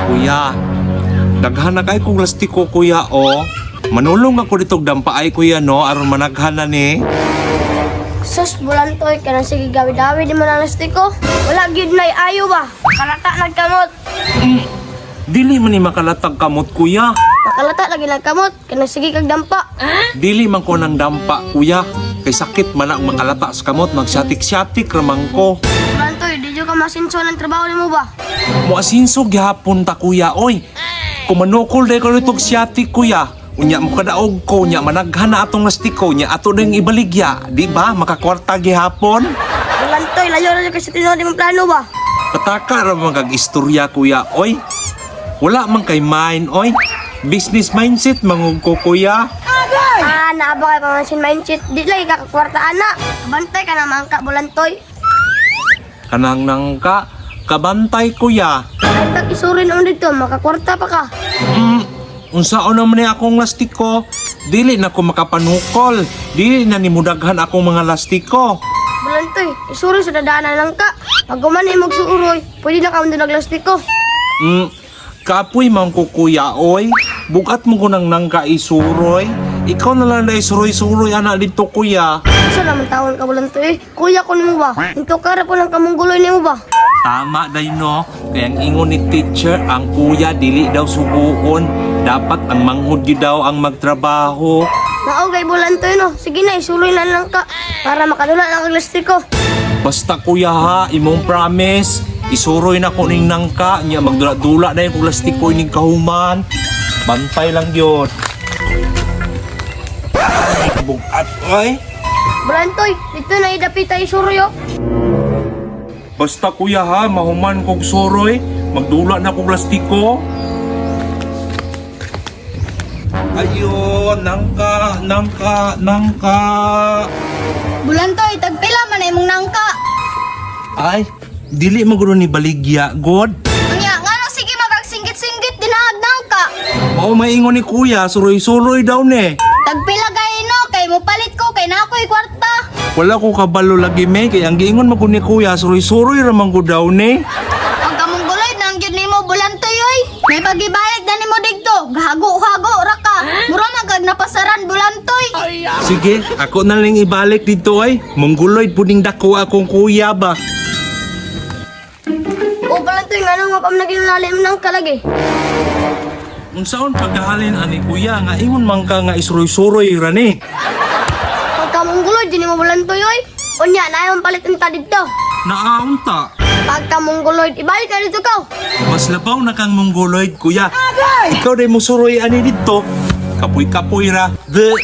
Kuya, daghan na kay kong lastiko kuya o. Manulong ako ditog dampaay kuya no aron managhan na ni. Sus, bulantoy ka na sige gawi-dawi di mo na lastiko. Wala gyud nay ayo ba? Makalata nagkamot. Dili man ni makalatag kamot kuya. Makalata lagi nagkamot. Kana sige kag dampa. Dili man ko nang dampa kuya. Kay sakit man ang makalata sa kamot magsiatik-siatik ramang ko. Bulantoy, di jud ka masinso ng trabaho nimo ba? Muasinso gihapon ta kuya oy. Kumanukol day ko nitog siatik kuya. Unya mo kadaog ko, unya managhan na atong lastiko, unya ato ding ibaligya. Di ba? Makakwarta gihapon. Bulantoy, layo na kasi tinuod imong plano ba? Pataka ra man kag istorya kuya oy. Wala man kay mind oy. Business mindset mangug ko kuya. Naaba kay pamansin mindset. Di lagi ka kakwarta ana. Bantay ka naman ka, bulantoy. Kanang nangka kabantay kuya. Kahit pag isurin on dito, makakwarta pa ka. Unsaon naman ni akong lastiko? Dili na ko makapanukol. Dili na ni mudaghan akong mga lastiko. Bulantoy, isuroy sa dadaanan lang ka. Pag gumanay magsuuroy, pwede na ka mong naglastiko. Kapoy man ko kuya oy. Bugat mo ko nang nangka isuroy. Ikaw na lang na isuroy-suroy anak dito kuya. Isa naman taon ka, bulantoy. Kuya ko nimo ba? Ito kara po lang kamungguloy nimo ba? Tama day no. Kaya ang ingon ni teacher, ang kuya dili daw suguon. Dapat ang manghud gyud daw ang magtrabaho. Naogay bulantoy no. Sige na, isuroy na lang ka. Para makadula ng kaglastiko. Basta kuya ha, imong promise. Isuroy na ko ning nangka. Nya magdula-dula na yung plastiko ning kahuman. Bantay lang yun. Ay, bugat ay. Bulantoy, dito na idapita isuroy oh. Basta kuya ha, mahuman kog suroy. Magdula na kog plastiko. Ayun, nangka. Bulantoy, tagpila man ay mong nangka. Ay, dili maguro ni baligya, God. Unya, nga nang sige magagsinggit-singgit dinahag nangka. Oo, maingon ni kuya, suroy-suroy daw ne. Tagpila gay no, kay mo palit ko, kay na ako'y kwarta. Wala ko kabalo lagi me, kaya ang giingon mo ko ni kuya, suroy-suroy ramang ko daw ne. Ang kamungguloy nang gyud nimo bulantoy oy. May pagibayad na nimo digto. Gahago-hago ra ka. Mura magag napasaran bulantoy. Sige, ako na lang ibalik dito ay. Mongguloy puding dako akong kuya ba. O bulantoy nga nang mapam naging lalim nang kalagi. Unsaon pagkahalin ani kuya, nga ingon man ka nga isuroy-suroy ra ni. Pag kamungguloy di nimo bulantoy oy. Unya na yung palit ta dito. Naaunta. Pag kamungguloy ibalik ka dito ka. Mas labaw na kang mongguloy kuya. Ikaw day mo suroy ani dito. Kapoy-kapoy ra. The